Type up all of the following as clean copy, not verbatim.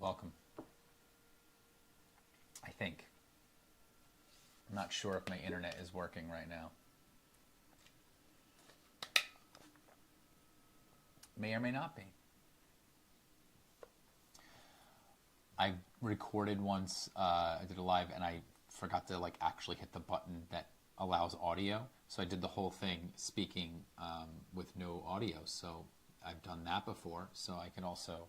Welcome. I think. I'm not sure if my internet is working right now. May or may not be. I recorded once, I did a live, and I forgot to actually hit the button that allows audio. So I did the whole thing speaking with no audio. So I've done that before. So I can also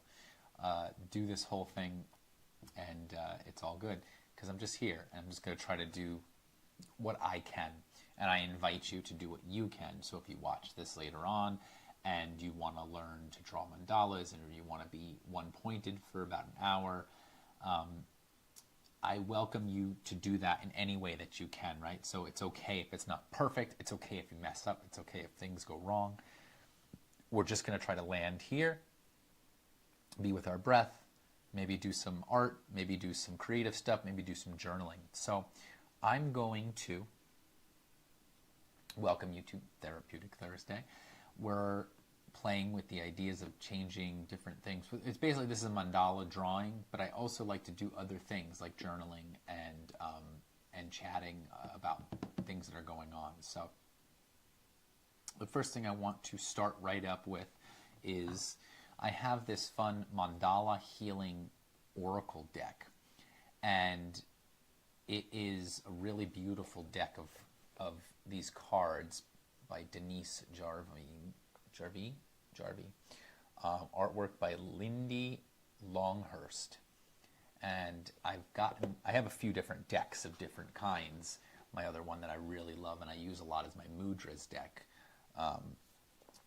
do this whole thing, and it's all good because I'm just here and I'm just going to try to do what I can. And I invite you to do what you can. So if you watch this later on and you want to learn to draw mandalas and you want to be one-pointed for about an hour, I welcome you to do that in any way that you can, right? So it's okay if it's not perfect. It's okay if you mess up. It's okay if things go wrong. We're just going to try to land here, be with our breath, maybe do some art, maybe do some creative stuff, maybe do some journaling. So I'm going to welcome you to Therapeutic Thursday. We're playing with the ideas of changing different things. It's basically, this is a mandala drawing, but I also like to do other things like journaling and chatting about things that are going on. So the first thing I want to start right up with is I have this fun Mandala Healing Oracle deck, and it is a really beautiful deck of these cards by Denise Jarvie, artwork by Lindy Longhurst. And I have a few different decks of different kinds. My other one that I really love and I use a lot is my Mudras deck.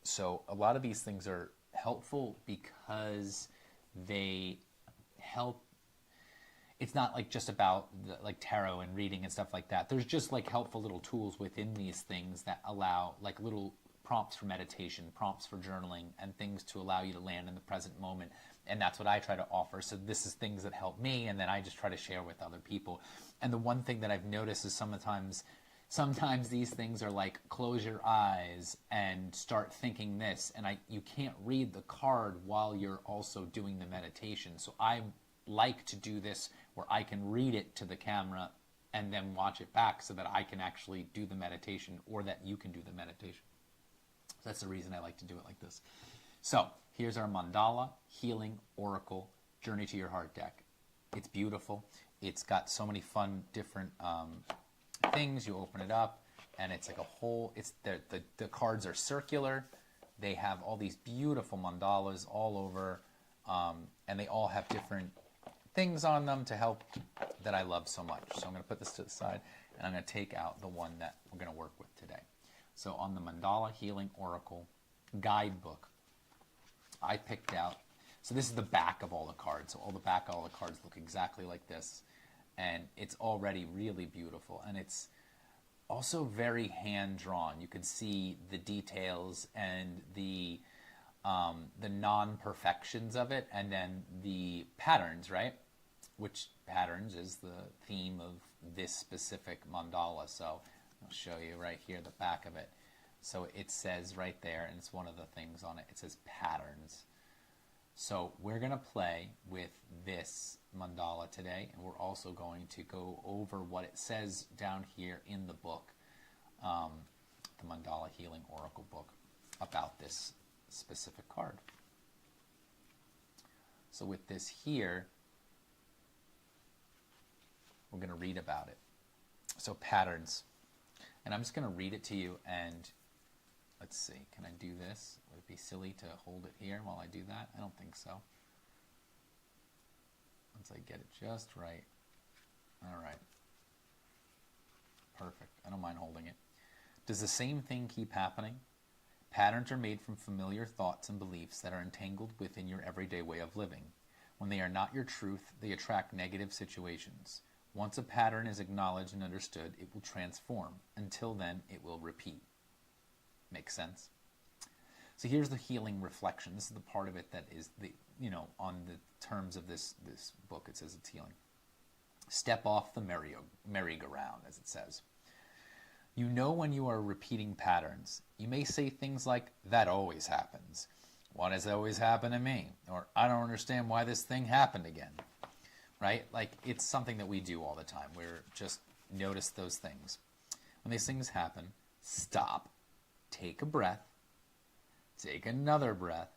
So a lot of these things are helpful because they help. It's not just about tarot and reading and stuff like that. There's just helpful little tools within these things that allow little prompts for meditation, prompts for journaling, and things to allow you to land in the present moment. And that's what I try to offer. So this is things that help me, and then I just try to share with other people. And the one thing that I've noticed is sometimes these things are close your eyes and start thinking this, and you can't read the card while you're also doing the meditation. So I like to do this where I can read it to the camera and then watch it back so that I can actually do the meditation, or that you can do the meditation. So that's the reason I like to do it like this. So here's our Mandala Healing Oracle Journey to Your Heart deck. It's beautiful. It's got so many fun different things. You open it up and it's a whole, the cards are circular. They have all these beautiful mandalas all over, and they all have different things on them to help that I love so much. So I'm going to put this to the side and I'm going to take out the one that we're going to work with today. So on the Mandala Healing Oracle guidebook, I picked out, so this is the back of all the cards. So the back of all the cards look exactly like this, and it's already really beautiful, and it's also very hand-drawn. You can see the details and the non-perfections of it, and then the patterns, right? Which patterns is the theme of this specific mandala. So I'll show you right here the back of it. So it says right there, and it's one of the things on it, it says patterns. So we're going to play with this mandala today, and we're also going to go over what it says down here in the book, the Mandala Healing Oracle book, about this specific card. So with this here, we're going to read about it. So patterns. And I'm just going to read it to you, and let's see, can I do this? Would it be silly to hold it here while I do that? I don't think so. Once I get it just right. All right. Perfect. I don't mind holding it. Does the same thing keep happening? Patterns are made from familiar thoughts and beliefs that are entangled within your everyday way of living. When they are not your truth, they attract negative situations. Once a pattern is acknowledged and understood, it will transform. Until then, it will repeat. Makes sense? So here's the healing reflection. This is the part of it that is on the terms of this book. It says it's healing. Step off the merry-go-round, as it says. You know when you are repeating patterns. You may say things like, that always happens. Why does that always happen to me? Or I don't understand why this thing happened again. Right? Like, it's something that we do all the time. We're just notice those things. When these things happen, stop, take a breath, take another breath,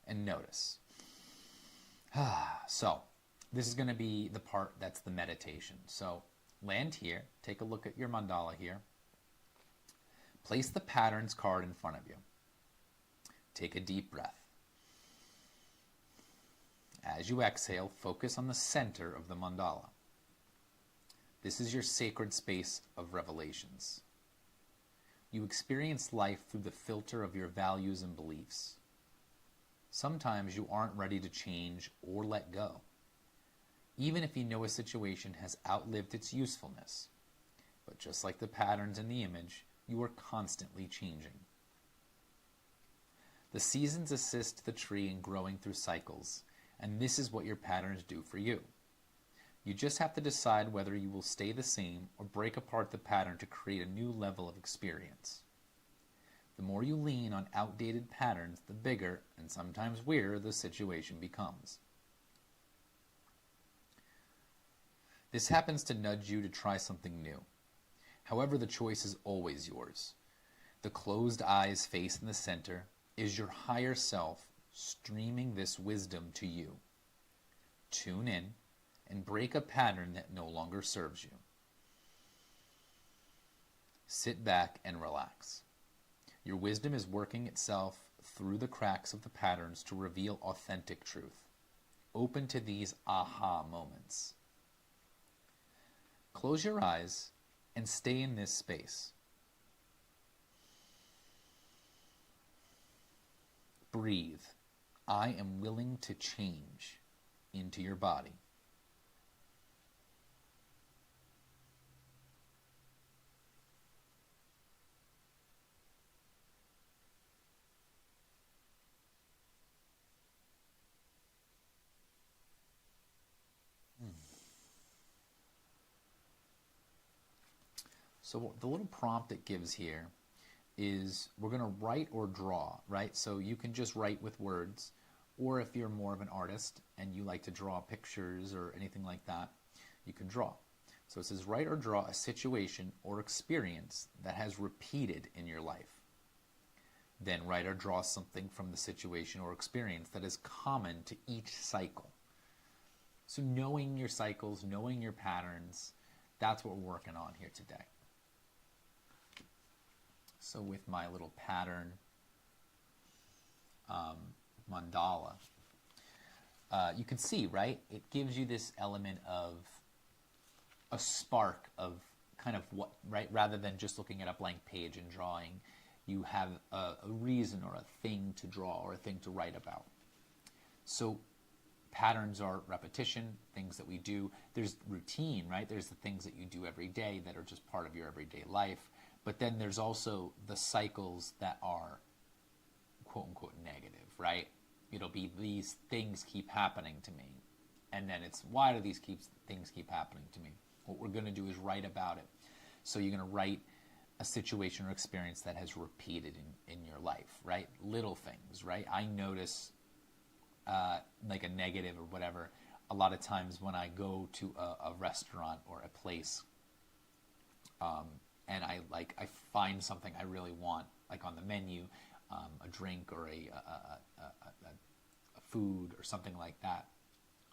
and notice. So, this is going to be the part that's the meditation. So, land here, take a look at your mandala here. Place the patterns card in front of you. Take a deep breath. As you exhale, focus on the center of the mandala. This is your sacred space of revelations. You experience life through the filter of your values and beliefs. Sometimes you aren't ready to change or let go, even if you know a situation has outlived its usefulness. But just like the patterns in the image, you are constantly changing. The seasons assist the tree in growing through cycles, and this is what your patterns do for you. You just have to decide whether you will stay the same or break apart the pattern to create a new level of experience. The more you lean on outdated patterns, the bigger and sometimes weirder the situation becomes. This happens to nudge you to try something new. However, the choice is always yours. The closed eyes face in the center is your higher self streaming this wisdom to you. Tune in and break a pattern that no longer serves you. Sit back and relax. Your wisdom is working itself through the cracks of the patterns to reveal authentic truth. Open to these aha moments. Close your eyes and stay in this space. Breathe. I am willing to change into your body. So the little prompt it gives here is we're going to write or draw, right? So you can just write with words, or if you're more of an artist and you like to draw pictures or anything like that, you can draw. So it says write or draw a situation or experience that has repeated in your life. Then write or draw something from the situation or experience that is common to each cycle. So knowing your cycles, knowing your patterns, that's what we're working on here today. So with my little pattern mandala, you can see, right? It gives you this element of a spark of kind of what, right? Rather than just looking at a blank page and drawing, you have a reason or a thing to draw or a thing to write about. So patterns are repetition, things that we do. There's routine, right? There's the things that you do every day that are just part of your everyday life. But then there's also the cycles that are quote unquote negative, right? It'll be these things keep happening to me. And then it's, why do these things keep happening to me? What we're going to do is write about it. So you're going to write a situation or experience that has repeated in your life, right? Little things, right? I notice like a negative or whatever, a lot of times when I go to a restaurant or a place, and I find something I really want, like on the menu, a drink or a food or something like that.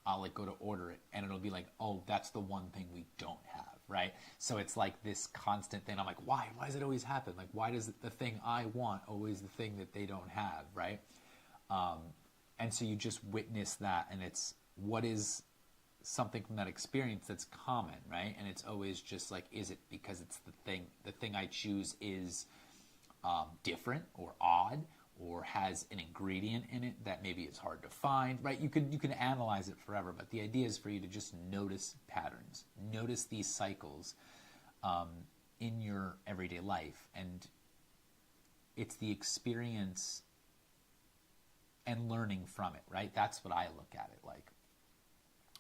I'll like go to order it, and it'll be like, oh, that's the one thing we don't have, right? So it's like this constant thing. I'm like, why? Why does it always happen? Like, why does the thing I want always the thing that they don't have, right? And so you just witness that, and it's what is something from that experience that's common, right? And it's always just like, is it because it's the thing I choose is different or odd or has an ingredient in it that maybe it's hard to find, right? You can analyze it forever, but the idea is for you to just notice patterns, notice these cycles in your everyday life, and it's the experience and learning from it, right? That's what I look at it like.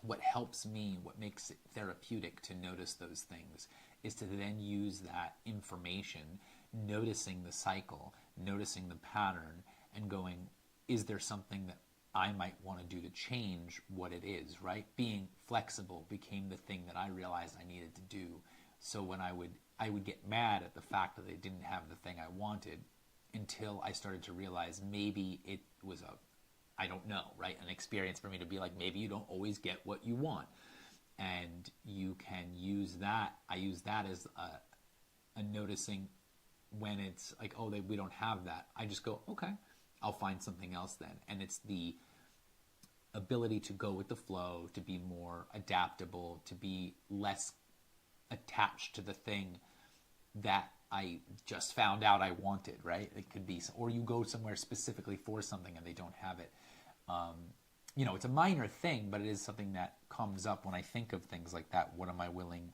What helps me, what makes it therapeutic to notice those things, is to then use that information, noticing the cycle, noticing the pattern, and going, is there something that I might want to do to change what it is, right? Being flexible became the thing that I realized I needed to do. So when I would get mad at the fact that they didn't have the thing I wanted, until I started to realize maybe it was I don't know, right? An experience for me to be like, maybe you don't always get what you want. And you can use that. I use that as a noticing when it's like, oh, we don't have that. I just go, okay, I'll find something else then. And it's the ability to go with the flow, to be more adaptable, to be less attached to the thing that I just found out I wanted, right? It could be, or you go somewhere specifically for something and they don't have it. It's a minor thing, but it is something that comes up when I think of things like that. What am I willing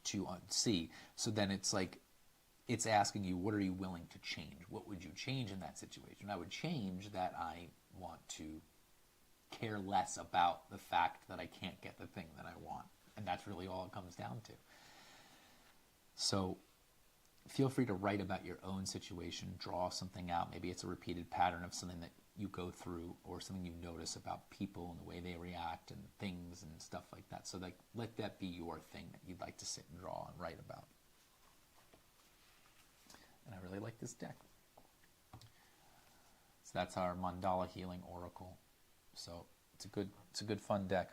to see? So then it's like, it's asking you, what are you willing to change? What would you change in that situation? I would change that I want to care less about the fact that I can't get the thing that I want. And that's really all it comes down to. So feel free to write about your own situation, draw something out. Maybe it's a repeated pattern of something that you go through or something you notice about people and the way they react and things and stuff like that. So like, let that be your thing that you'd like to sit and draw and write about. And I really like this deck. So that's our Mandala Healing Oracle. So it's a good fun deck.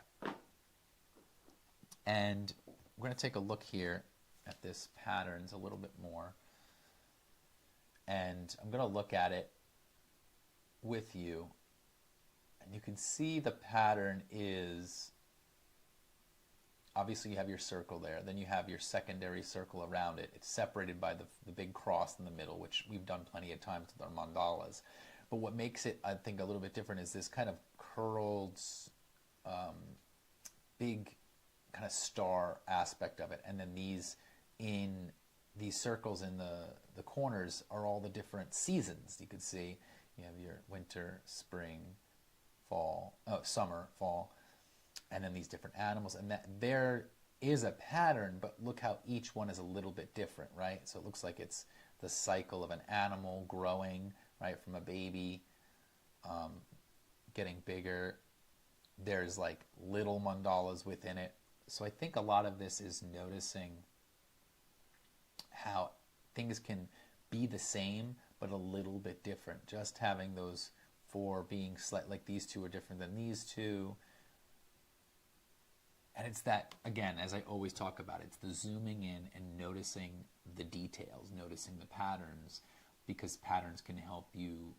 And we're going to take a look here at this patterns a little bit more. And I'm going to look at it with you. And you can see the pattern is, obviously you have your circle there, then you have your secondary circle around it. It's separated by the big cross in the middle, which we've done plenty of times with our mandalas. But what makes it, I think, a little bit different is this kind of curled, big kind of star aspect of it. And then these circles in the corners are all the different seasons. You could see you have your winter, spring, summer, fall, and then these different animals. And that there is a pattern, but look how each one is a little bit different, right? So it looks like it's the cycle of an animal growing, right, from a baby, getting bigger. There's like little mandalas within it. So I think a lot of this is noticing how things can be the same, but a little bit different. Just having those four being like these two are different than these two. And it's that, again, as I always talk about, it's the zooming in and noticing the details, noticing the patterns, because patterns can help you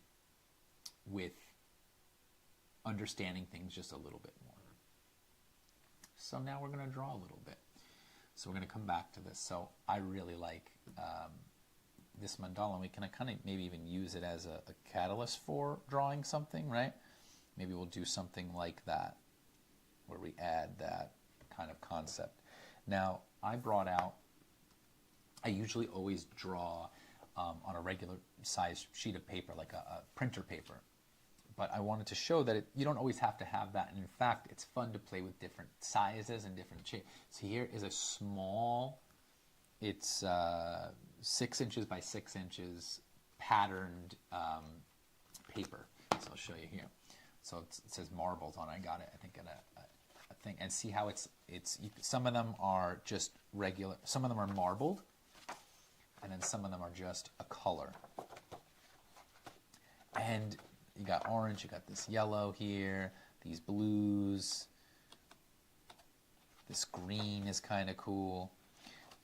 with understanding things just a little bit more. So now we're going to draw a little bit. So we're going to come back to this. So I really like this mandala, and we can kind of maybe even use it as a catalyst for drawing something, right? Maybe we'll do something like that, where we add that kind of concept. Now, I usually always draw on a regular size sheet of paper, like a printer paper. But I wanted to show that you don't always have to have that. And in fact, it's fun to play with different sizes and different shapes. So here is a small, it's 6 inches by 6 inches patterned paper. So I'll show you here. So it says marbles on it. I got it, I think, at a thing. And see how some of them are just regular, some of them are marbled, and then some of them are just a color. And you got orange, you got this yellow here, these blues, this green is kind of cool.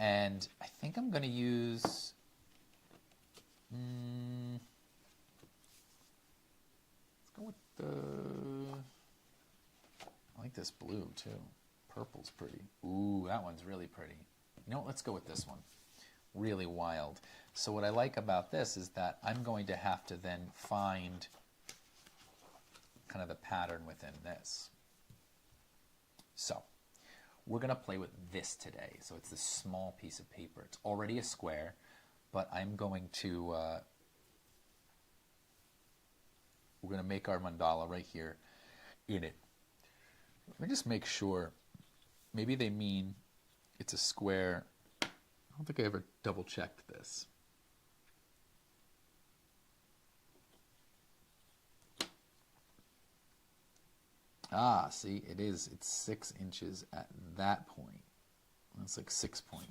And I think I'm going to use, let's go with I like this blue too. Purple's pretty. Ooh, that one's really pretty. You know what, let's go with this one. Really wild. So what I like about this is that I'm going to have to then find kind of the pattern within this. So we're going to play with this today. So it's this small piece of paper. It's already a square, but I'm going to, we're going to make our mandala right here in it. Let me just make sure. Maybe they mean it's a square. I don't think I ever double checked this. Ah, see, it is. It's 6 inches at that point. That's like 6.1.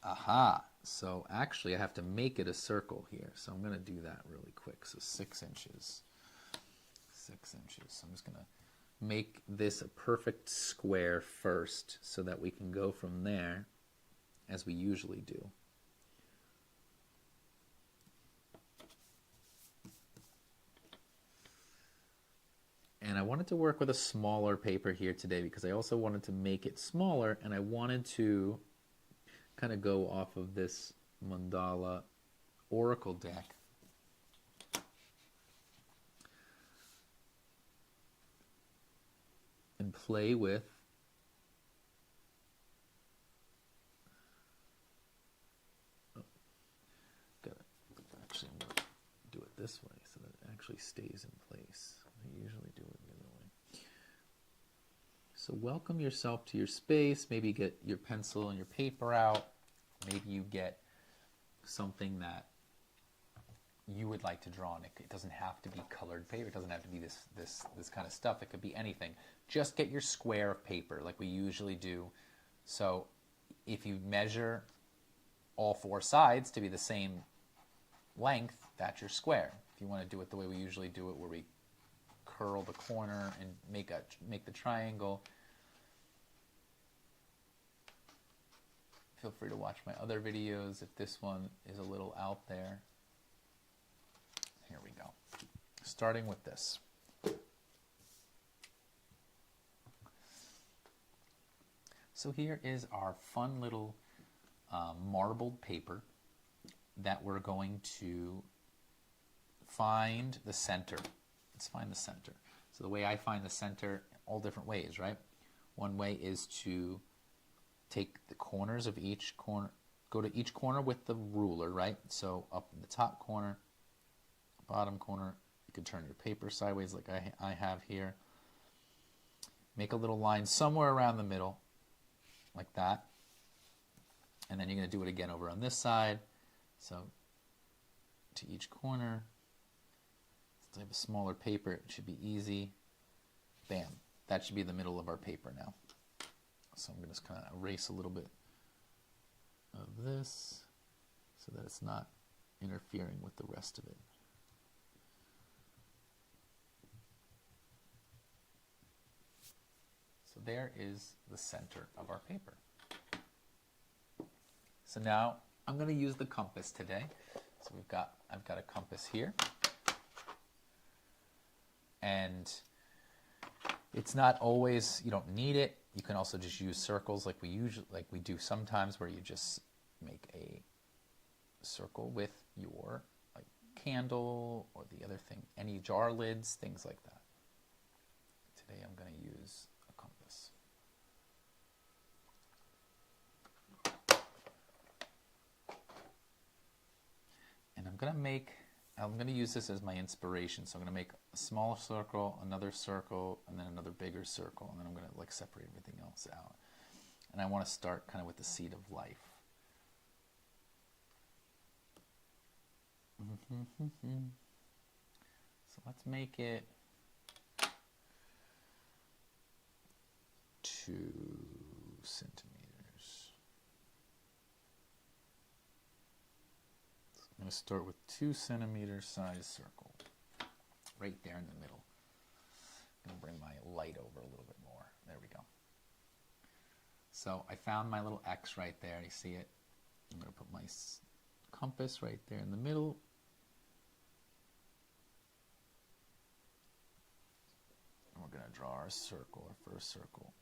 Aha. So actually I have to make it a circle here. So I'm going to do that really quick. So 6 inches. 6 inches. So I'm just going to make this a perfect square first so that we can go from there as we usually do. And I wanted to work with a smaller paper here today because I also wanted to make it smaller, and I wanted to kind of go off of this Mandala Oracle deck. And play with actually I'm going to do it this way so that it actually stays in place. I usually do it the other way. So welcome yourself to your space. Maybe get your pencil and your paper out. Maybe you get something that you would like to draw on. It doesn't have to be colored paper. It doesn't have to be this kind of stuff. It could be anything. Just get your square of paper like we usually do. So if you measure all 4 sides to be the same length, that's your square. If you want to do it the way we usually do it, where we curl the corner and make the triangle, feel free to watch my other videos if this one is a little out there. Here we go. Starting with this. So here is our fun little marbled paper that we're going to find the center. Let's find the center. So the way I find the center, all different ways, right? One way is to take the corners of each corner, go to each corner with the ruler, right? So up in the top corner, bottom corner, you can turn your paper sideways like I have here. Make a little line somewhere around the middle, like that. And then you're going to do it again over on this side. So to each corner, since I have a smaller paper, it should be easy. Bam. That should be the middle of our paper now. So I'm going to just kind of erase a little bit of this so that it's not interfering with the rest of it. So there is the center of our paper. So now I'm going to use the compass today. So I've got a compass here. And it's not always, you don't need it. You can also just use circles like we do sometimes, where you just make a circle with your candle or the other thing, any jar lids, things like that. Today I'm going to use a compass. And I'm going to use this as my inspiration. So I'm going to make a small circle, another circle, and then another bigger circle. And then I'm going to separate everything else out. And I want to start kind of with the seed of life. So let's make it 2 centimeters. I'm going to start with 2 centimeter size circle right there in the middle. I'm going to bring my light over a little bit more. There we go. So I found my little X right there. You see it? I'm going to put my compass right there in the middle. And we're going to draw our circle, our first circle.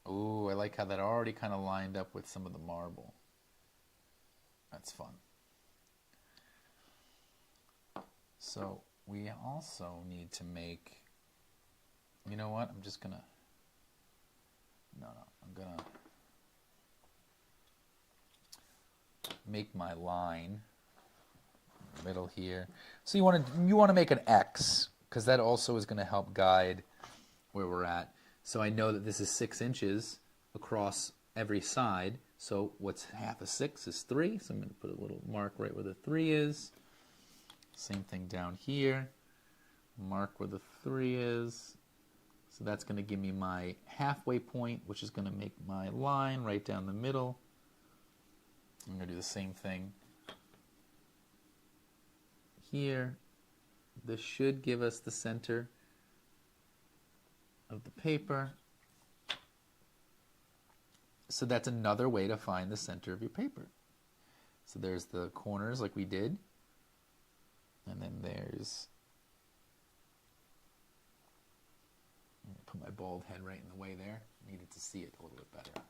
Ooh, I like how that already kind of lined up with some of the marble. That's fun. So we also need to make, you know what, I'm just going to, I'm going to make my line in the middle here. So you want to make an X, because that also is going to help guide where we're at. So I know that this is 6 inches across every side. So what's half of 6 is 3. So I'm going to put a little mark right where the 3 is. Same thing down here. mark where the 3 is. So that's going to give me my halfway point, which is going to make my line right down the middle. I'm going to do the same thing here. This should give us the center of the paper. So that's another way to find the center of your paper. So there's the corners like we did. And then there's, I'm going to put my bald head right in the way there. Needed to see it a little bit better.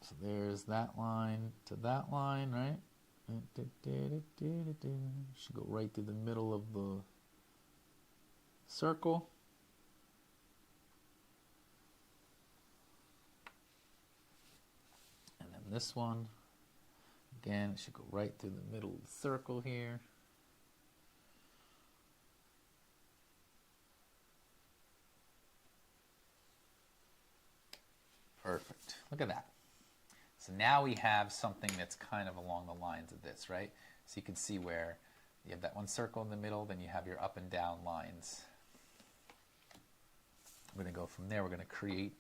So there's that line to that line, right? Should go right through the middle of the circle. And then this one, again, it should go right through the middle of the circle here. Perfect. Look at that. So now we have something that's kind of along the lines of this, right? So you can see where you have that one circle in the middle, then you have your up and down lines. We're going to go from there. We're going to create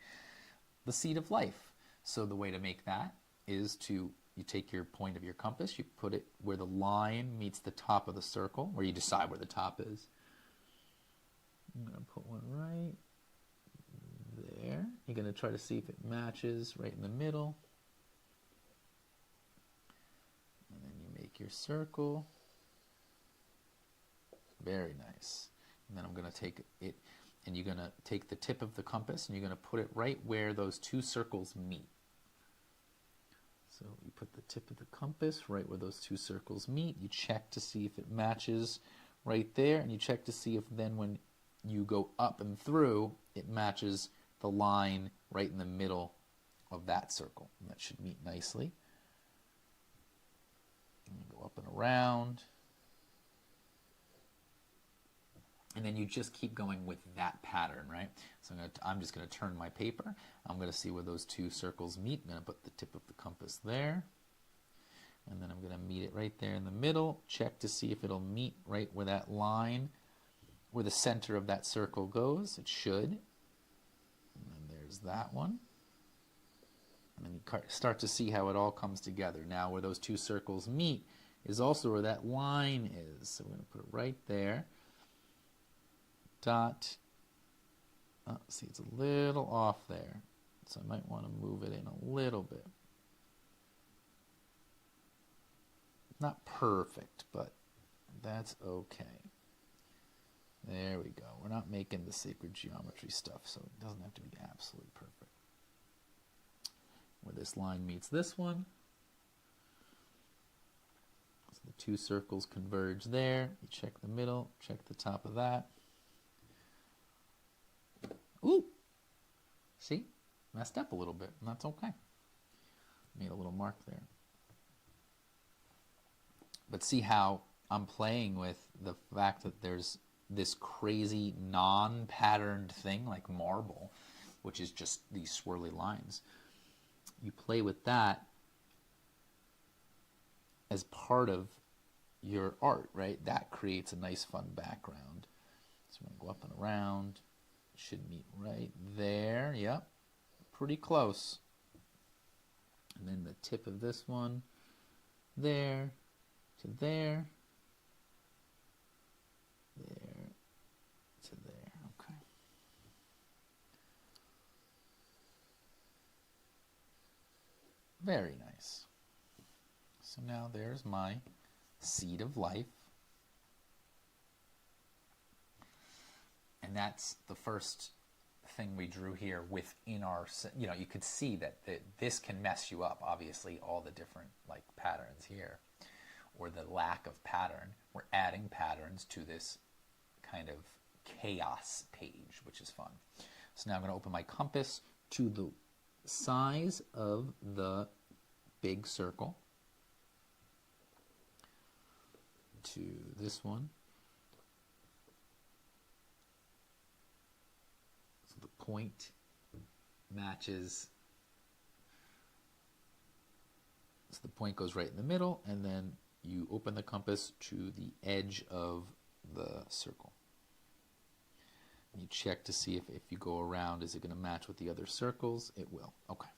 the seed of life. So the way to make that is to, you take your point of your compass, you put it where the line meets the top of the circle, where you decide where the top is. I'm going to put one right there. You're going to try to see if it matches right in the middle. And then you make your circle. Very nice. And then I'm going to take it, and you're going to take the tip of the compass and you're going to put it right where those two circles meet. So you put the tip of the compass right where those two circles meet. You check to see if it matches right there, and you check to see if then when you go up and through, it matches the line right in the middle of that circle. And that should meet nicely. And you go up and around. And then you just keep going with that pattern, right? So I'm just going to turn my paper. I'm going to see where those two circles meet. I'm going to put the tip of the compass there. And then I'm going to meet it right there in the middle. Check to see if it'll meet right where that line, where the center of that circle goes. It should. And then there's that one. And then you start to see how it all comes together. Now where those two circles meet is also where that line is. So we're going to put it right there. Dot. Oh, see, it's a little off there. So I might want to move it in a little bit. Not perfect, but that's okay. There we go. We're not making the sacred geometry stuff, so it doesn't have to be absolutely perfect. Where this line meets this one. So the two circles converge there. You check the middle, check the top of that. Ooh! See? Messed up a little bit, and that's okay. Made a little mark there. But see how I'm playing with the fact that there's this crazy non-patterned thing like marble, which is just these swirly lines. You play with that as part of your art, right? That creates a nice fun background. So we're going to go up and around. Should meet right there. Yep, pretty close. And then the tip of this one there to there, there to there. Okay. Very nice. So now there's my seed of life. And that's the first thing we drew here within our, you know, you could see that this can mess you up, obviously, all the different like patterns here, or the lack of pattern. We're adding patterns to this kind of chaos page, which is fun. So now I'm going to open my compass to the size of the big circle, to this one. Point matches, so the point goes right in the middle, and then you open the compass to the edge of the circle. You check to see if you go around, is it going to match with the other circles? It will. Okay.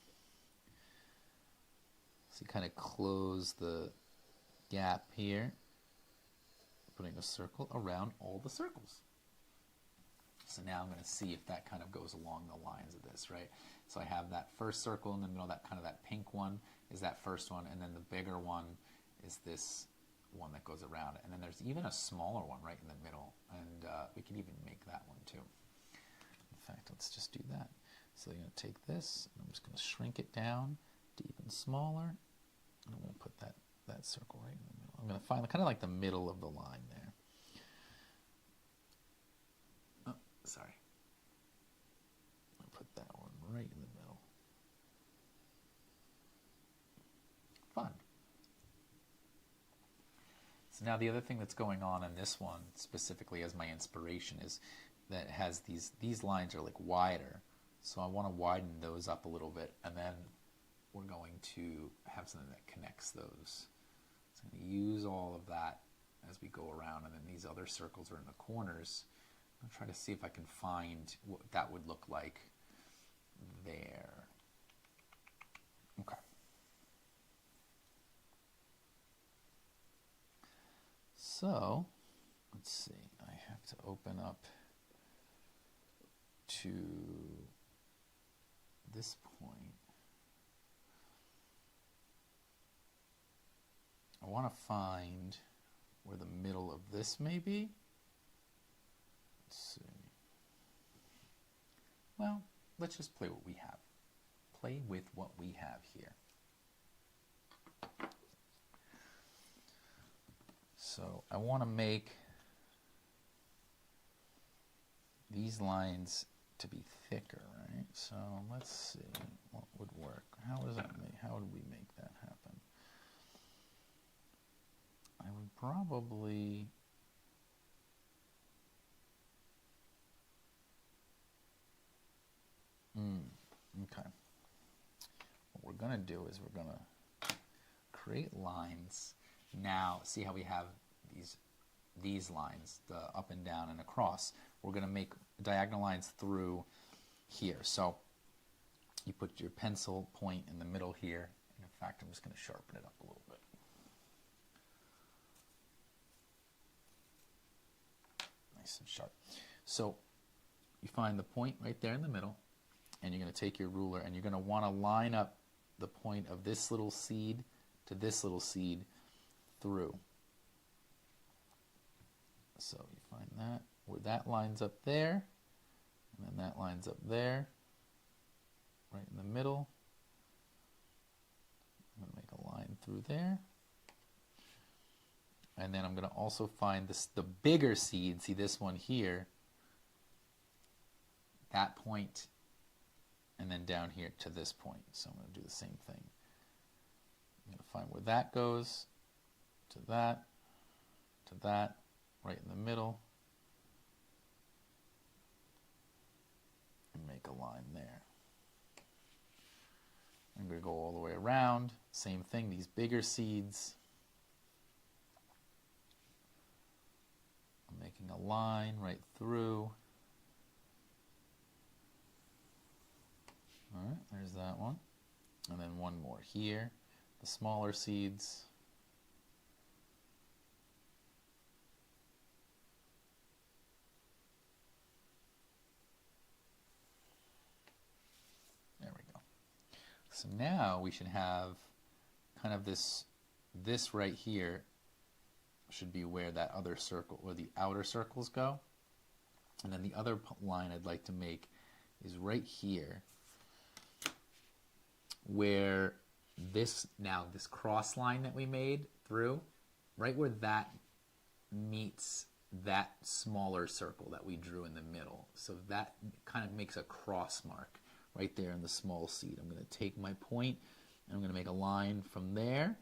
So you kind of close the gap here, putting a circle around all the circles. So now I'm going to see if that kind of goes along the lines of this, right? So I have that first circle in the middle, that kind of that pink one is that first one, and then the bigger one is this one that goes around it. And then there's even a smaller one right in the middle, and we can even make that one too. In fact, let's just do that. So I'm going to take this, and I'm just going to shrink it down to even smaller, and I'm going to put that circle right in the middle. I'm going to find kind of like the middle of the line there. Oh, sorry. I'll put that one right in the middle. Fun. So now the other thing that's going on in this one, specifically as my inspiration, is that it has these lines are like wider. So I want to widen those up a little bit, and then we're going to have something that connects those. So I'm going to use all of that as we go around, and then these other circles are in the corners. I'm going to try to see if I can find what that would look like there. Okay. So, let's see, I have to open up to this point. I want to find where the middle of this may be. Let's see. Well, let's just play what we have. Play with what we have here. So I want to make these lines to be thicker, right? So let's see what would work. How would we make that happen? I would probably okay. What we're going to do is we're going to create lines. Now, see how we have these lines, the up and down and across. We're going to make diagonal lines through here. So you put your pencil point in the middle here. And in fact, I'm just going to sharpen it up a little bit. Nice and sharp. So you find the point right there in the middle, and you're going to take your ruler, and you're going to want to line up the point of this little seed to this little seed through. So you find that, where that lines up there, and then that lines up there, right in the middle. I'm going to make a line through there. And then I'm going to also find the bigger seed, see this one here, that point, and then down here to this point. So I'm going to do the same thing. I'm going to find where that goes, to that, right in the middle, and make a line there. I'm going to go all the way around. Same thing, these bigger seeds. I'm making a line right through. All right, there's that one. And then one more here. The smaller seeds. There we go. So now we should have kind of this right here should be where that other circle, where the outer circles go. And then the other line I'd like to make is right here, where this cross line that we made through, right where that meets that smaller circle that we drew in the middle. So that kind of makes a cross mark right there in the small seed. I'm going to take my point and I'm going to make a line from there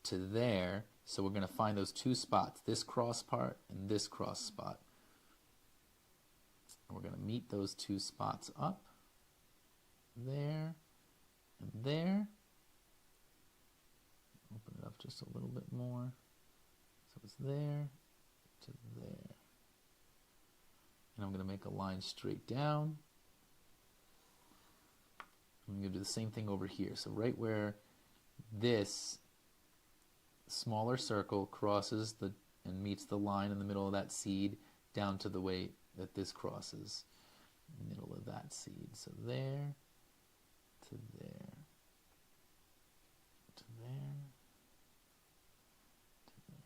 to there. So we're going to find those two spots, this cross part and this cross spot. And we're going to meet those two spots up, there, and there, Open it up just a little bit more. So it's there to there. And I'm going to make a line straight down. I'm going to do the same thing over here. So right where this smaller circle crosses and meets the line in the middle of that seed, down to the way that this crosses the middle of that seed. So there to there to there to there.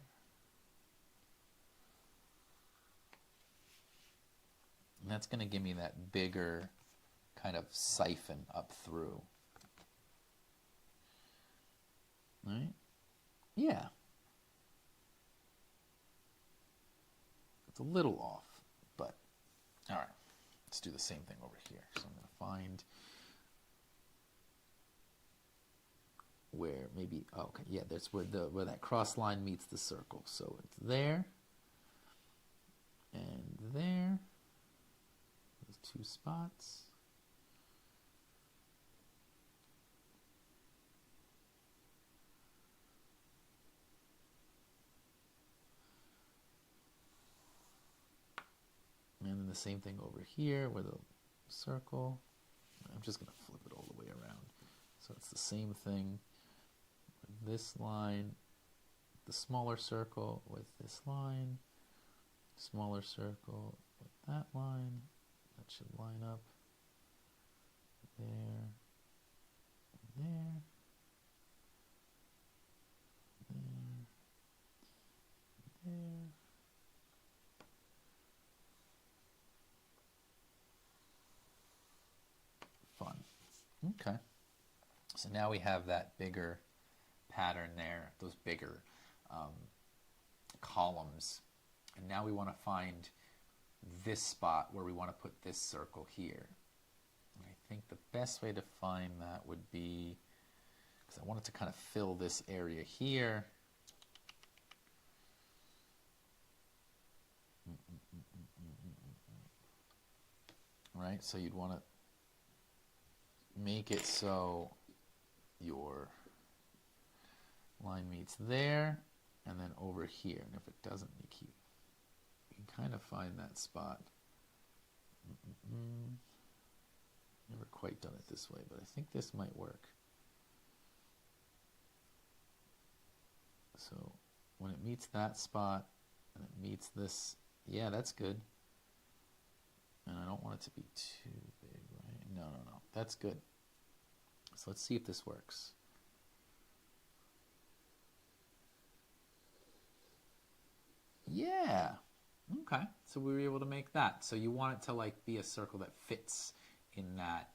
And that's going to give me that bigger kind of siphon up through. Right? Yeah. It's a little off, but all right. Let's do the same thing over here. So I'm going to find where maybe, oh, okay, yeah, that's where that cross line meets the circle. So it's there and there. Those two spots. And then the same thing over here where the circle. I'm just going to flip it all the way around. So it's the same thing with this line, the smaller circle with this line, smaller circle with that line. That should line up there, there, there, there. Fun. Okay. So now we have that bigger pattern there, those bigger columns. And now we want to find this spot where we want to put this circle here. And I think the best way to find that would be, because I wanted to kind of fill this area here. Right, so you'd want to make it so your line meets there and then over here. And if it doesn't, you can kind of find that spot. Never quite done it this way, but I think this might work. So when it meets that spot and it meets this, yeah, that's good. And I don't want it to be too big, right? No, that's good. So let's see if this works. Yeah. Okay. So we were able to make that. So you want it to like be a circle that fits in that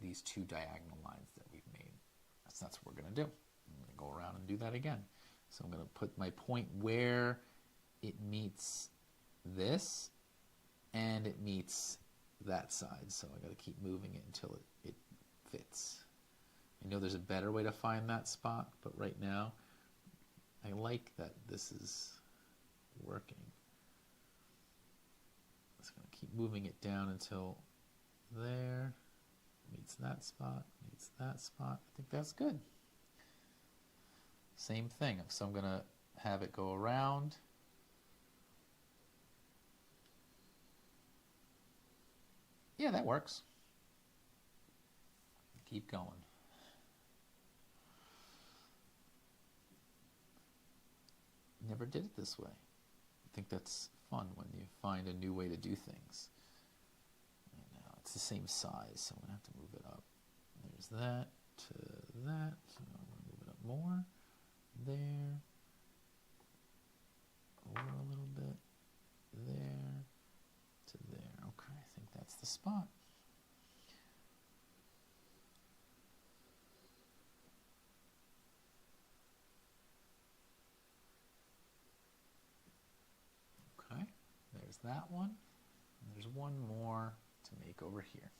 these two diagonal lines that we've made. That's what we're going to do. I'm going to go around and do that again. So I'm going to put my point where it meets this and it meets that side. So I got to keep moving it until it fits. I know there's a better way to find that spot, but right now I like that this is working. Just going to keep moving it down until there, meets that spot, meets that spot. I think that's good. Same thing. So I'm going to have it go around. Yeah, that works. Keep going. Never did it this way. I think that's fun when you find a new way to do things. And now it's the same size, so I'm going to have to move it up. There's that to that. So I'm going to move it up more. There. Over a little bit. There. To there. Okay, I think that's the spot. Okay, there's that one. And there's one more to make over here.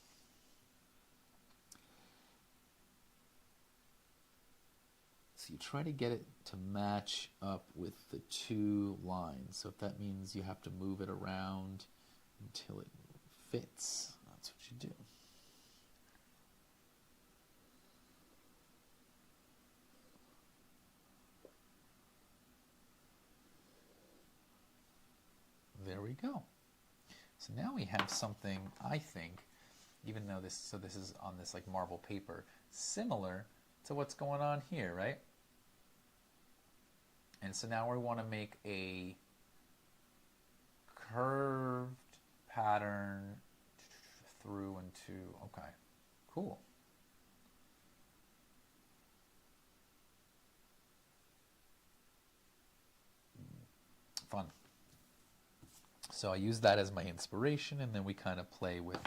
So you try to get it to match up with the two lines. So if that means you have to move it around until it fits, that's what you do. we go. So now we have something, I think, even though this is on this like marble paper, similar to what's going on here, right? And so now we want to make a curved pattern through and to, okay, cool. Fun. So I use that as my inspiration, and then we kind of play with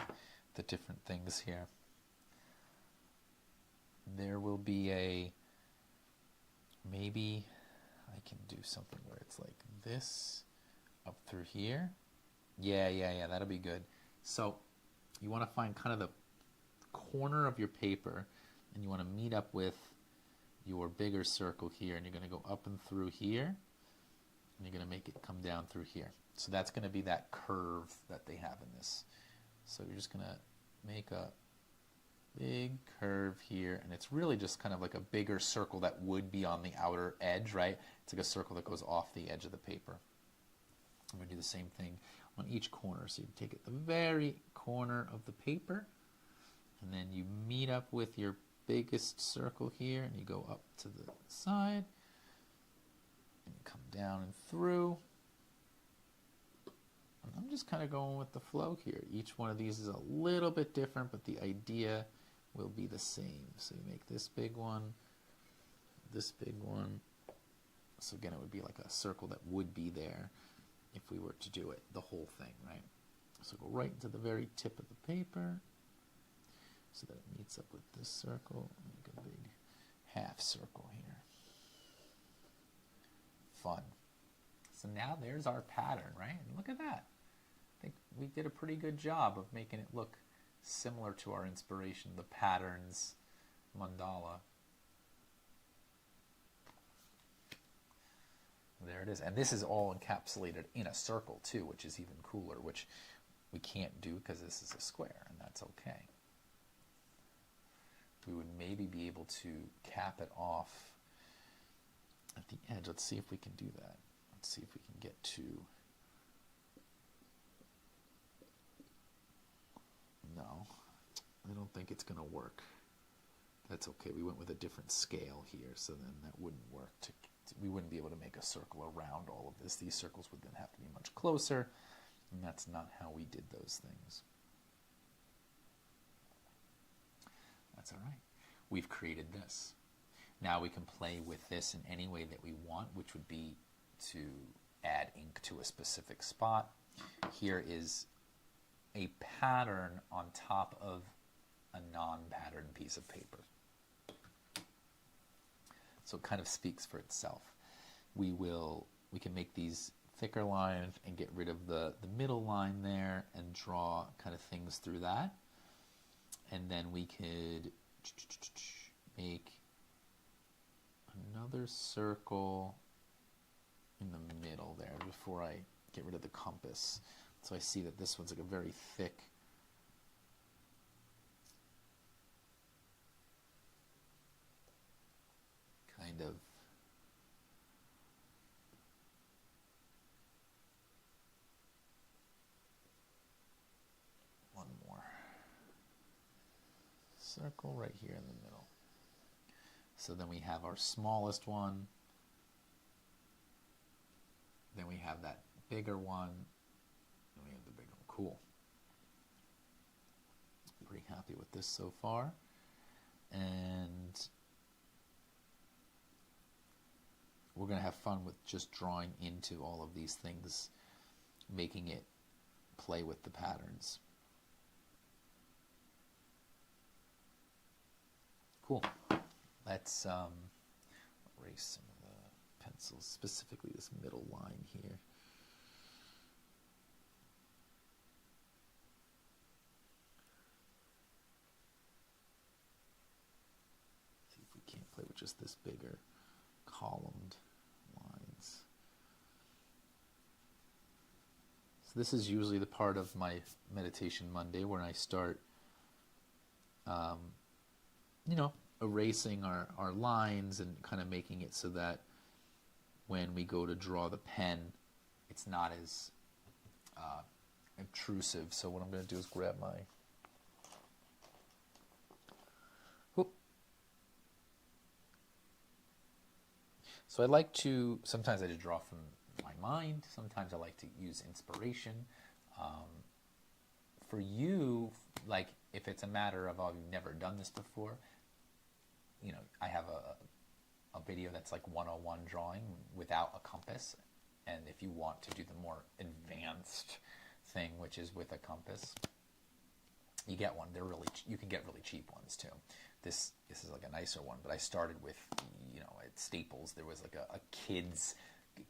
the different things here. There will be maybe I can do something where it's like this up through here. Yeah, that'll be good. So you want to find kind of the corner of your paper, and you want to meet up with your bigger circle here, and you're going to go up and through here, and you're going to make it come down through here. So that's going to be that curve that they have in this. So you're just going to make a big curve here, and it's really just kind of like a bigger circle that would be on the outer edge, right? It's like a circle that goes off the edge of the paper. I'm going to do the same thing on each corner. So you take it the very corner of the paper, and then you meet up with your biggest circle here, and you go up to the side, and you come down and through. And I'm just kind of going with the flow here. Each one of these is a little bit different, but the idea will be the same. So you make this big one, this big one. So again, it would be like a circle that would be there if we were to do it, the whole thing, right? So go right into the very tip of the paper so that it meets up with this circle. Make a big half circle here. Fun. So now there's our pattern, right? And look at that. I think we did a pretty good job of making it look similar to our inspiration, the patterns mandala. There it is. And this is all encapsulated in a circle too, which is even cooler, which we can't do because this is a square, and that's okay. We would maybe be able to cap it off at the edge. Let's see if we can do that. Let's see if we can get to... No, I don't think it's going to work. That's okay. We went with a different scale here, so then that wouldn't work. We wouldn't be able to make a circle around all of this. These circles would then have to be much closer, and that's not how we did those things. That's all right. We've created this. Now we can play with this in any way that we want, which would be to add ink to a specific spot. Here is a pattern on top of a non-patterned piece of paper. So it kind of speaks for itself. We can make these thicker lines and get rid of the middle line there and draw kind of things through that. And then we could make another circle in the middle there before I get rid of the compass. So I see that this one's like a very thick kind of one more circle right here in the middle. So then we have our smallest one, then we have that bigger one, and we have the bigger one. Cool. Pretty happy with this so far. And we're going to have fun with just drawing into all of these things, making it play with the patterns. Cool. Let's erase some of the pencils, specifically this middle line here. See if we can't play with just this bigger columned lines. So this is usually the part of my meditation Monday where I start, erasing our lines and kind of making it so that when we go to draw the pen, it's not as intrusive. So what I'm going to do is grab my... Whoop. So I like to, sometimes I just draw from my mind. Sometimes I like to use inspiration. For you, like if it's a matter of, oh, you've never done this before, you know, I have a video that's like 101 drawing without a compass. And if you want to do the more advanced thing, which is with a compass, you get one. They're really, you can get really cheap ones too. This is like a nicer one, but I started with, you know, at Staples, there was like a kid's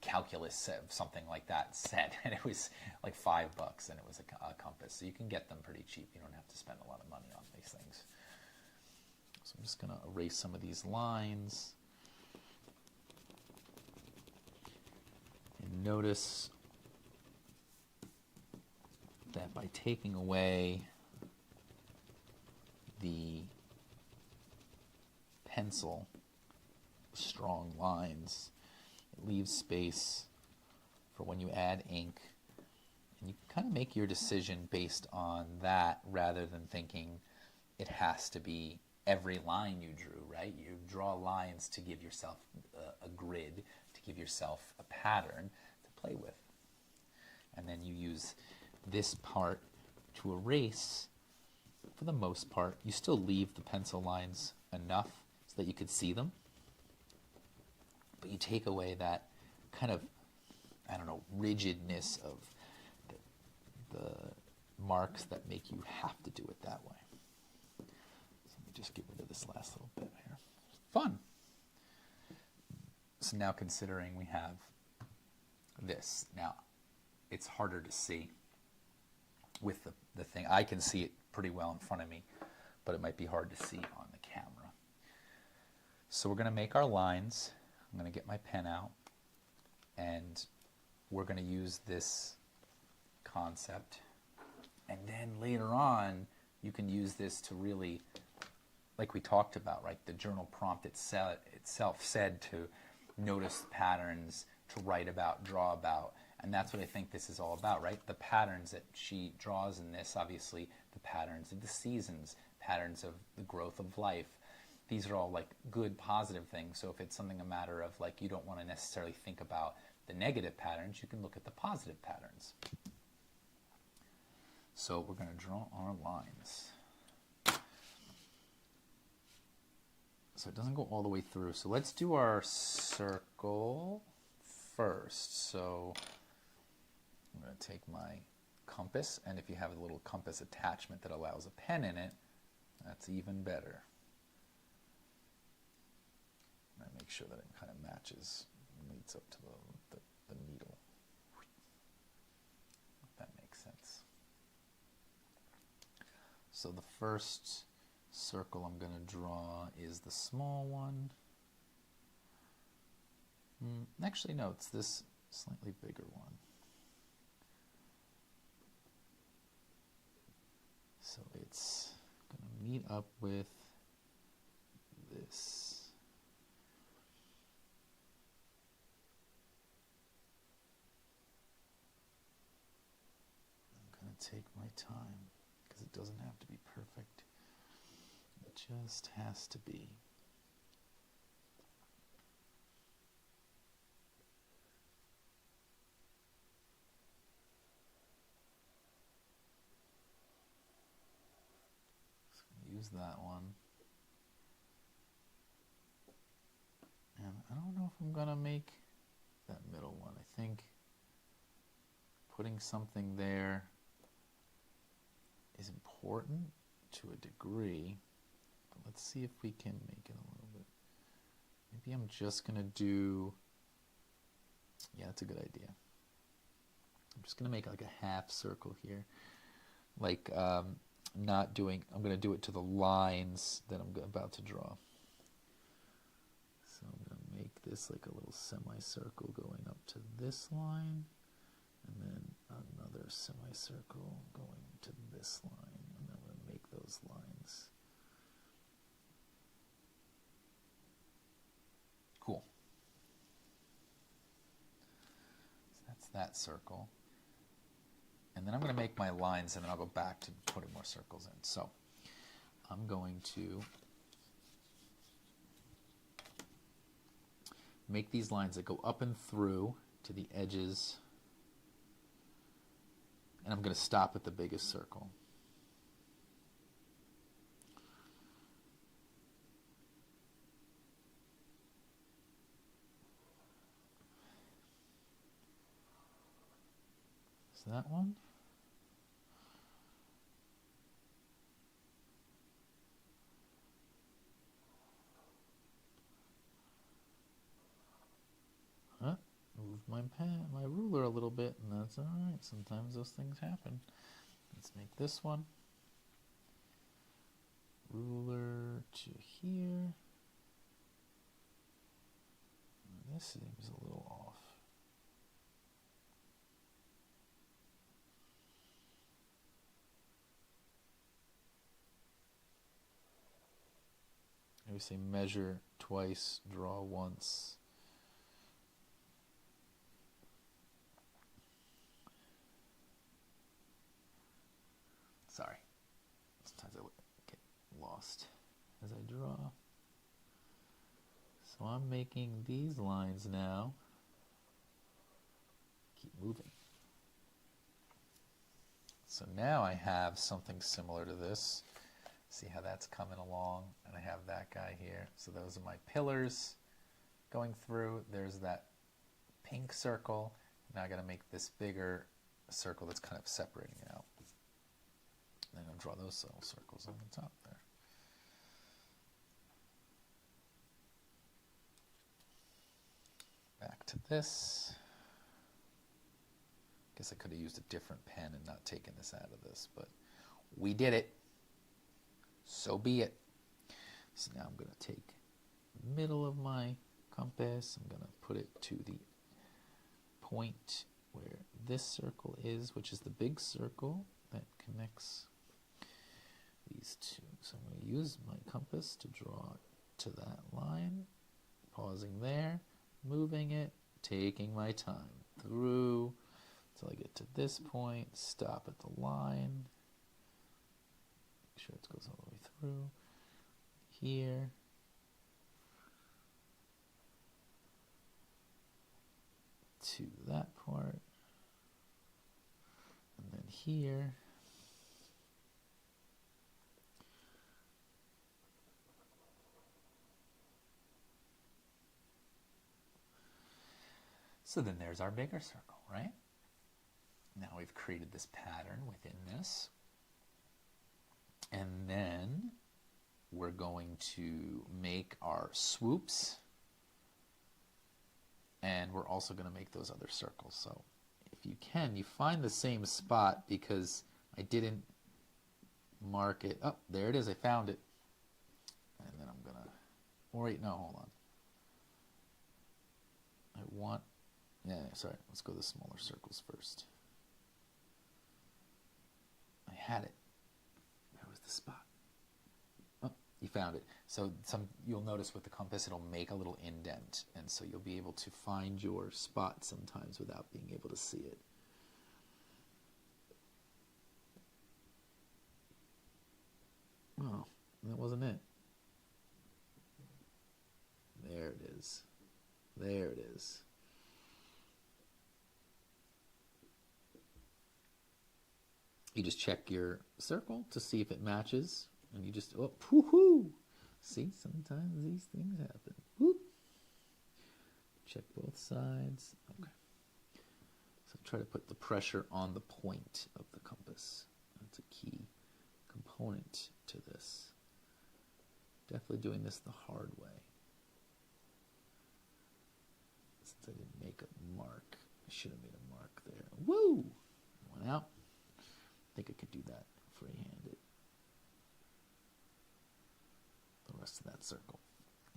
calculus set, something like that set, and it was like $5, and it was a compass. So you can get them pretty cheap. You don't have to spend a lot of money on these things. So I'm just going to erase some of these lines. And notice that by taking away the pencil strong lines, it leaves space for when you add ink, and you kind of make your decision based on that rather than thinking it has to be every line you drew, right? You draw lines to give yourself a grid, to give yourself a pattern to play with. And then you use this part to erase. For the most part, you still leave the pencil lines enough so that you could see them, but you take away that kind of, I don't know, rigidness of the marks that make you have to do it that way. So let me just get rid of this last little bit here. Fun. So now considering we have this, now it's harder to see with the thing. I can see it pretty well in front of me, but it might be hard to see on the camera. So we're going to make our lines. I'm going to get my pen out, and we're going to use this concept. And then later on, you can use this to really, like we talked about, right? The journal prompt itself said to notice patterns, to write about, draw about. And that's what I think this is all about, right? The patterns that she draws in this, obviously, the patterns of the seasons, patterns of the growth of life. These are all like good, positive things. So if it's something a matter of like you don't want to necessarily think about the negative patterns, you can look at the positive patterns. So we're going to draw our lines. So it doesn't go all the way through. So let's do our circle first. So I'm going to take my compass, and if you have a little compass attachment that allows a pen in it, that's even better. And I make sure that it kind of matches, leads up to the needle. If that makes sense. So the first circle I'm going to draw is the small one. Actually, no, it's this slightly bigger one. So it's going to meet up with this. I'm going to take my time because it doesn't have to be perfect. It just has to be. Use that one. And I don't know if I'm going to make that middle one. I think putting something there is important to a degree, but let's see if we can make it a little bit. Maybe I'm just going to do, yeah, that's a good idea. I'm just going to make like a half circle here. Like, not doing, I'm going to do it to the lines that I'm about to draw. So I'm going to make this like a little semicircle going up to this line, and then another semicircle going to this line, and then I'm going to make those lines. Cool. So that's that circle. And then I'm going to make my lines, and then I'll go back to putting more circles in. So I'm going to make these lines that go up and through to the edges, and I'm going to stop at the biggest circle. Is that one? Moved my ruler a little bit, and that's all right. Sometimes those things happen. Let's make this one. Ruler to here. This seems a little off. We say measure twice, draw once. Sorry, sometimes I get lost as I draw. So I'm making these lines now. Keep moving. So now I have something similar to this. See how that's coming along, and I have that guy here. So those are my pillars going through. There's that pink circle. Now I got to make this bigger circle that's kind of separating it out. And I'm going to draw those little circles on the top there. Back to this. Guess I could have used a different pen and not taken this out of this, but we did it. So be it. So now I'm going to take the middle of my compass. I'm going to put it to the point where this circle is, which is the big circle that connects these two. So I'm going to use my compass to draw to that line, pausing there, moving it, taking my time through until I get to this point, stop at the line, make sure it goes all the way through here. To that part, and then here. So then there's our bigger circle, right? Now we've created this pattern within this. And then we're going to make our swoops. And we're also going to make those other circles. So if you can, you find the same spot because I didn't mark it. Oh, there it is. I found it. And then I'm going to, wait, no, hold on. Sorry, let's go to the smaller circles first. I had it. Where was the spot? Oh, you found it. So you'll notice with the compass, it'll make a little indent. And so you'll be able to find your spot sometimes without being able to see it. Oh, that wasn't it. There it is. There it is. You just check your circle to see if it matches, and you just, oh, whoo-hoo! See, sometimes these things happen. Whoop. Check both sides. Okay. So try to put the pressure on the point of the compass. That's a key component to this. Definitely doing this the hard way. Since I didn't make a mark, I should have made a mark there. Woo! Went out. I think I could do that free-handed. The rest of that circle.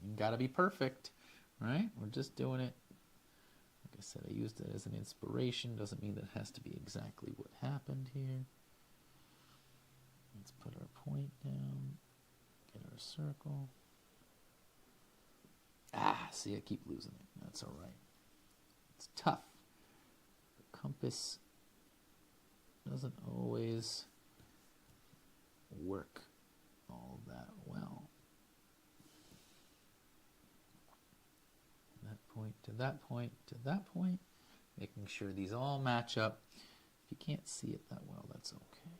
You gotta be perfect, right? We're just doing it. Like I said, I used it as an inspiration. Doesn't mean that it has to be exactly what happened here. Let's put our point down. Get our circle. Ah, see, I keep losing it. That's all right. It's tough. The compass. doesn't always work all that well. That point to that point to that point, making sure these all match up. If you can't see it that well, that's okay.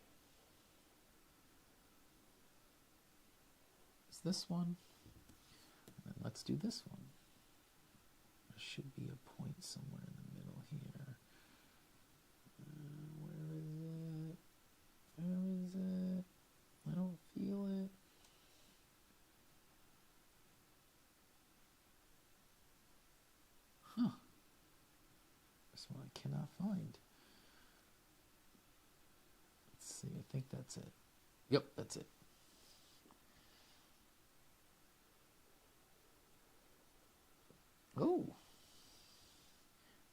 It's this one, and then let's do this one. There should be a point somewhere in the middle here. Where is it? Where is it? I don't feel it. Huh. This one I cannot find. Let's see, I think that's it. Yep, that's it. Oh.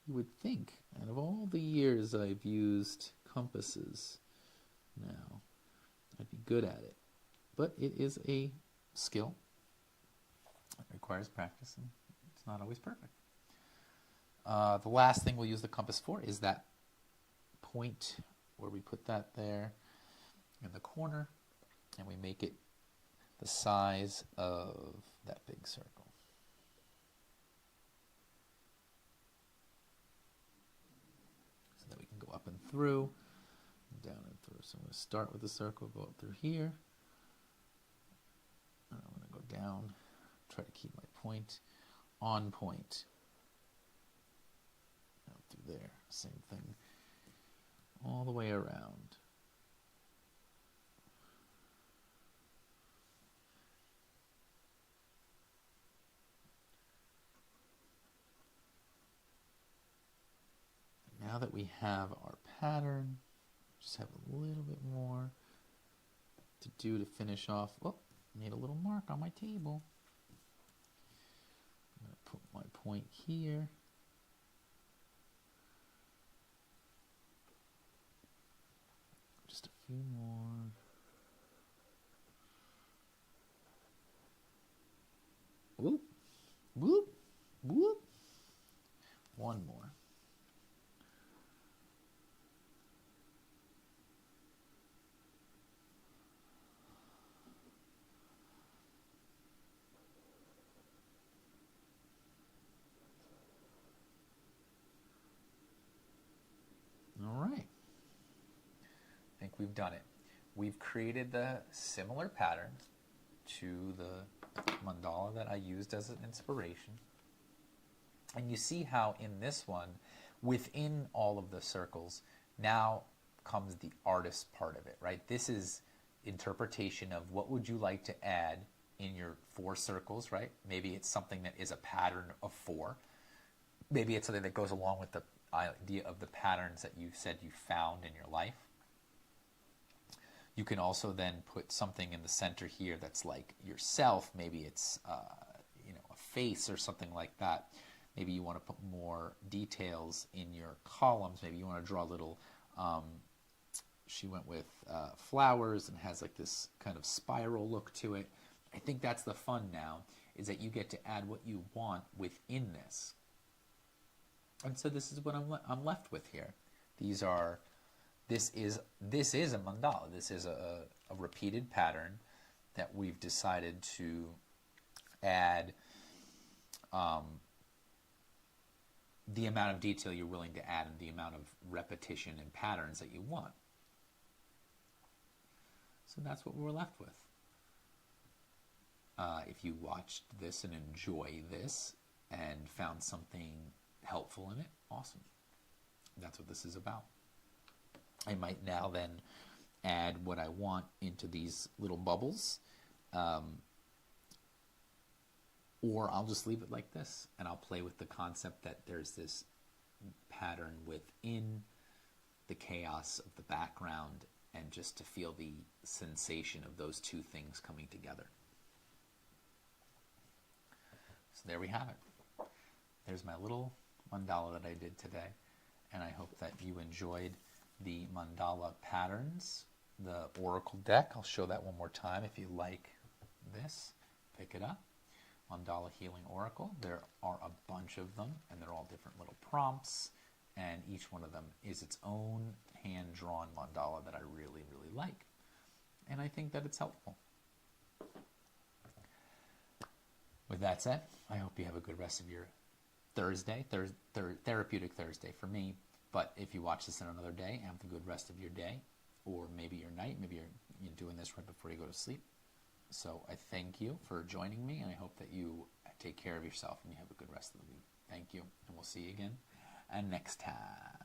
You would think, out of all the years I've used compasses now, I'd be good at it. But it is a skill. It requires practice, and it's not always perfect. The last thing we'll use the compass for is that point where we put that there in the corner, and we make it the size of that big circle. So that we can go up and through, down and through. So I'm going to start with the circle, go up through here, and I'm going to go down, try to keep my point on point. Out through there, same thing, all the way around. Now that we have our pattern, just have a little bit more to do to finish off. Oh, need a little mark on my table. I'm going to put my point here. Just a few more. Whoop, whoop, whoop. One more. All right. I think we've done it. We've created the similar pattern to the mandala that I used as an inspiration. And you see how in this one, within all of the circles, now comes the artist part of it, right? This is interpretation of what would you like to add in your 4 circles, right? Maybe it's something that is a pattern of 4. Maybe it's something that goes along with the idea of the patterns that you said you found in your life. You can also then put something in the center here that's like yourself. Maybe it's a face or something like that. Maybe you want to put more details in your columns. Maybe you want to draw a little. She went with flowers and has like this kind of spiral look to it. I think that's the fun now, is that you get to add what you want within this. And so this is what I'm left with here. This is a mandala. This is a repeated pattern that we've decided to add the amount of detail you're willing to add and the amount of repetition and patterns that you want. So that's what we're left with. If you watched this and enjoy this and found something helpful in it, awesome. That's what this is about. I might now then add what I want into these little bubbles, or I'll just leave it like this and I'll play with the concept that there's this pattern within the chaos of the background, and just to feel the sensation of those two things coming together. So there we have it. There's my little mandala that I did today, and I hope that you enjoyed the mandala patterns, the oracle deck. I'll show that one more time. If you like this, pick it up. Mandala Healing Oracle. There are a bunch of them, and they're all different little prompts and each one of them is its own hand-drawn mandala that I really, really like. And I think that it's helpful. With that said, I hope you have a good rest of your Thursday, Therapeutic Thursday for me. But if you watch this on another day, have a good rest of your day, or maybe your night. Maybe you're doing this right before you go to sleep. So I thank you for joining me, and I hope that you take care of yourself and you have a good rest of the week. Thank you, and we'll see you again next time.